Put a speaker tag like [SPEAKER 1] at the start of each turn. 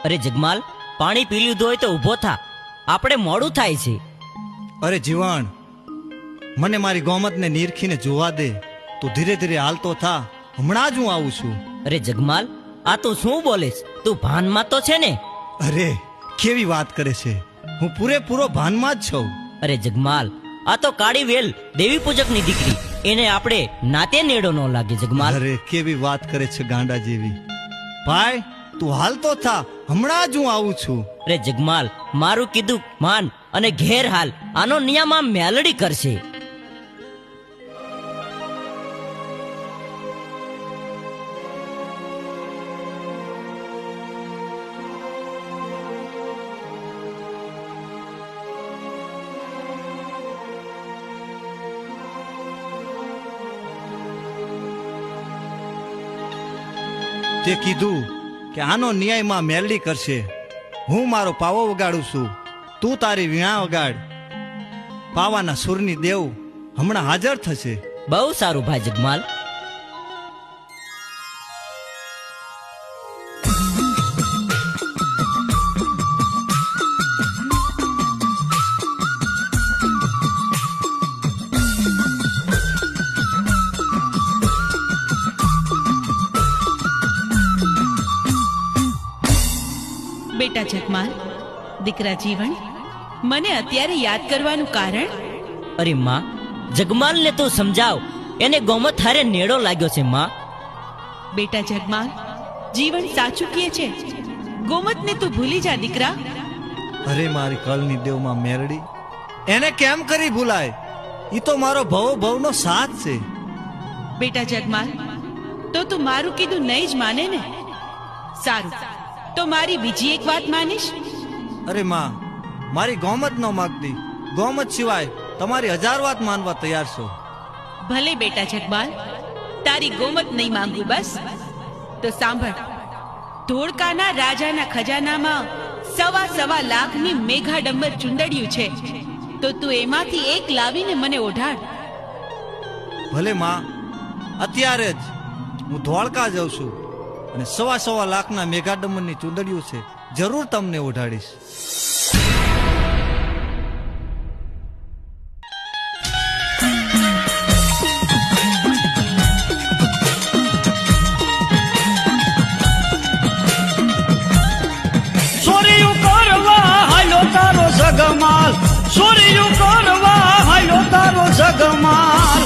[SPEAKER 1] અરે જગમાલ, પાણી પી લીધું હોય તો ઊભો થા, આપણે મોડું થાય છે.
[SPEAKER 2] અરે જીવણ, મને મારી ગોમતને નીરખીને જોવા દે. તું ધીરે ધીરે હાલતો થા, હમણાં જ હું આવું છું.
[SPEAKER 1] અરે જગમાલ, આ તું શું બોલીશ? તું ભાનમાં તો છે ને?
[SPEAKER 2] અરે કેવી વાત કરે છે, હું પૂરેપૂરો ભાનમાં જ છું.
[SPEAKER 1] અરે જગમાલ, આ તો કાળી વેલ દેવી પૂજકની દીકરી, એને આપણે નાતે નેડો ન લાગે. જગમાલ,
[SPEAKER 2] અરે કેવી વાત કરે છે ગાંડા જેવી. ભાઈ તું હાલતો થા, હમણાં જ હું આવું છું.
[SPEAKER 1] અરે જગમાલ, મારું કીધું માન અને ઘેર હાલ, આનો નિયમ આમ મેલડી કરશે.
[SPEAKER 2] તે કીધું કે આનો ન્યાય માં મેલડી કરશે. હું મારો પાવો વગાડું છું, તું તારી વીણા વગાડ. પાવાના સુરની દેવ હમણાં હાજર થશે.
[SPEAKER 1] બહુ સારું ભાઈ જગમાલ.
[SPEAKER 3] બેટા જગમાલ, દીકરા જીવણ, મને અત્યારે યાદ કરવાનું કારણ?
[SPEAKER 1] અરે માં, જગમાલને તું સમજાવ, એને ગોમત હારે નેડો લાગ્યો છે માં.
[SPEAKER 3] બેટા જગમાલ, જીવન સાચું કહે છે, ગોમતને તું ભૂલી જા દીકરા.
[SPEAKER 2] અરે મારી કળની દેવમાં મેરડી, એને કેમ કરી ભૂલાય? ઈ તો મારો ભવો ભવનો સાથ છે.
[SPEAKER 3] બેટા જગમાલ, તો તું મારું કીધું નહીં જ માને ને? સારું, તો મારી બીજી એક વાત માનીશ?
[SPEAKER 2] અરે માં, મારી ગોમત ન માગતી, ગોમત સિવાય તમારી 1000 વાત માનવા તૈયાર છો.
[SPEAKER 3] ભલે બેટા જગમાલ, તારી ગોમત નહીં માંગુ. બસ તો સાંભળ, ધોળકાના રાજાના ખજાનામાં 1.25 લાખની મેઘાડંબર ચુંદડિયું છે, તો તું એમાંથી એક લાવીને મને ઓઢાડ.
[SPEAKER 2] ભલે માં, અત્યારે જ હું ધોળકા જાઉં છું અને 1.25 લાખના મેઘાડંબરની ચુંદડીઓ છે, જરૂર તમને ઓઢાડીશ.
[SPEAKER 4] સોરિયું કરવા હાલો તારો જગમાલ, સોરિયું કરવા હાલો તારો જગમાલ.